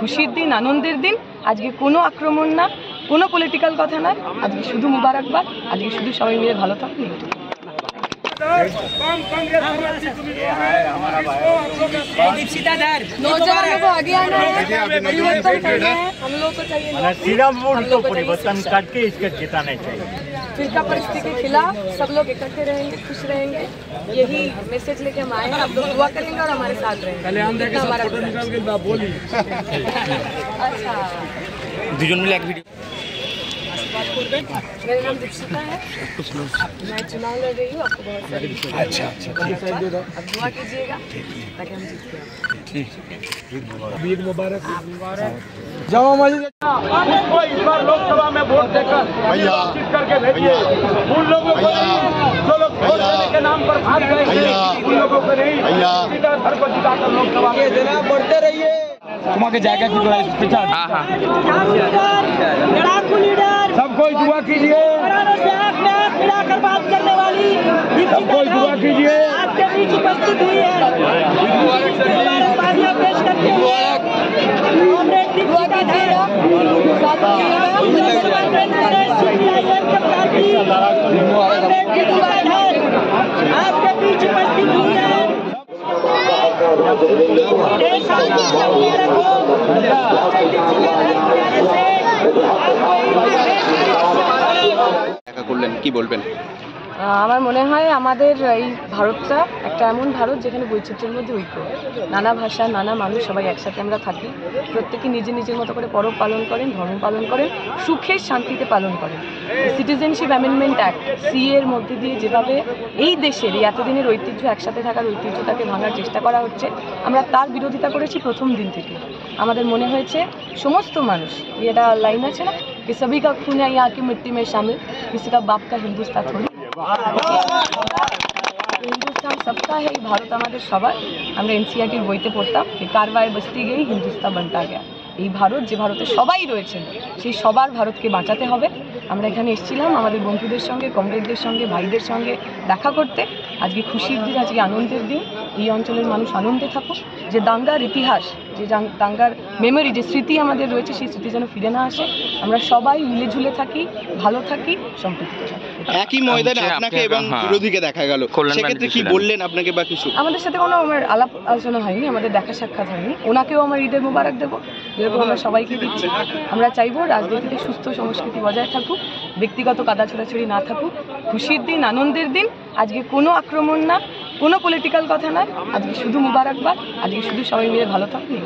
খুশির দিন, আনন্দের দিন। আজকে কোনো আক্রমণ না, কোনো পলিটিক্যাল কথা নয়, আজকে শুধু মুবারকবাদ, আজকে শুধু সবাই মিলে ভালো থাকুন। नौजवानों को आगे आना है, परिवर्तन करना है, हम लोग को चाहिए परिवर्तन करके इसके जिताना चाहिए। फिरका परिस्थिति के खिलाफ सब लोग इकट्ठे रहेंगे, खुश रहेंगे, यही मैसेज लेके हम आए हैं। आप लोग दुआ करेंगे और हमारे साथ रहेंगे। अच्छा, मेरा नाम दीक्षिता है, मैं चुनाव लड़ रही हूँ। आपको बहुत सारी अच्छा अब दुआ कीजिएगा ताकि हम जीत जाएं। ईद मुबारक। जामा मस्जिद को इस बार लोकसभा में वोट देकर करके भेजिए। उन लोगों को जो लोग वोट देने के नाम पर भाग गए हैं, उन लोगों को नहीं, घर को जिताकर लोकसभा में देना। बढ़ते रहिए। तुम्हारे जाएगा की जोड़ा पिछा। लड़ाकू लीडर, सबको दुआ कीजिए। मिलाकर बात करने वाली सबको दुआ कीजिए। आपके बीच उपस्थित हुई है, पेश करते हुए आपके बीच उपस्थित हुई है। কি বলবেন? আমার মনে হয় আমাদের এই ভারতটা একটা এমন ভারত যেখানে বৈচিত্র্যের মধ্যে ঐক্য, নানা ভাষা, নানা মানুষ, সবাই একসাথে আমরা থাকি। প্রত্যেকে নিজের নিজের মতো করে পরব পালন করেন, ধর্ম পালন করেন, সুখে শান্তিতে পালন করেন। সিটিজেনশিপ অ্যামেন্ডমেন্ট অ্যাক্ট সিএ এর মধ্যে দিয়ে যেভাবে এই দেশের এই এতদিনের ঐতিহ্য, একসাথে থাকার ঐতিহ্যটাকে ভাঙার চেষ্টা করা হচ্ছে, আমরা তার বিরোধিতা করেছি প্রথম দিন থেকে। আমাদের মনে হয়েছে সমস্ত মানুষ, এটা লাইন আছে না, कि सभी का खून है यहाँ की मिट्टी में शामिल, किसी का बाप का हिंदुस्तान थोड़ी, हिंदुस्तान सबका है, भारत हमारे सबार। আমরা এনসিআরটির বইতে পড়তাম যে কারওয়ায় বস্তি গেই হিন্দুস্তান বন্টা গেয়া। এই ভারত যে ভারতে সবাই রয়েছেন, সেই সবার ভারতকে বাঁচাতে হবে। আমরা এখানে এসেছিলাম আমাদের বন্ধুদের সঙ্গে, কমরেডদের সঙ্গে, ভাইদের সঙ্গে দেখা করতে। আজকে খুশির দিন, আজকে আনন্দের দিন। এই অঞ্চলের মানুষ আনন্দে থাকুক। যে দাঙ্গার ইতিহাস, যে দাঙ্গার মেমোরি, যে স্মৃতি আমাদের রয়েছে, সেই স্মৃতি যেন ফিরে না আসে। আমরা সবাই মিলে ঝুলে থাকি, ভালো থাকি, সম্প্রীতিতে থাকি। একই ময়দানে আপনাকে এবং বিরোধীকে দেখা গেল, সেক্ষেত্রে কি বললেন আপনাকে বা কিছু? আমাদের সাথে কোনো আমার আলাপ আলোচনা হয়নি, আমাদের দেখা সাক্ষাৎ হয়নি। ওনাকেও আমার ঈদের মোবারক দেবো, যেরকম আমরা সবাইকে দিচ্ছি। আমরা চাইবো রাজনীতিতে সুস্থ সংস্কৃতি বজায় থাকুক, ব্যক্তিগত কাদা ছোড়াছড়ি না থাকুক। খুশির দিন, আনন্দের দিন। আজকে কোনো আক্রমণ না, কোনো পলিটিক্যাল কথা নয়, আজকে শুধু মুবারকবাদ, আজকে শুধু সবাই মিলে ভালো থাকুন।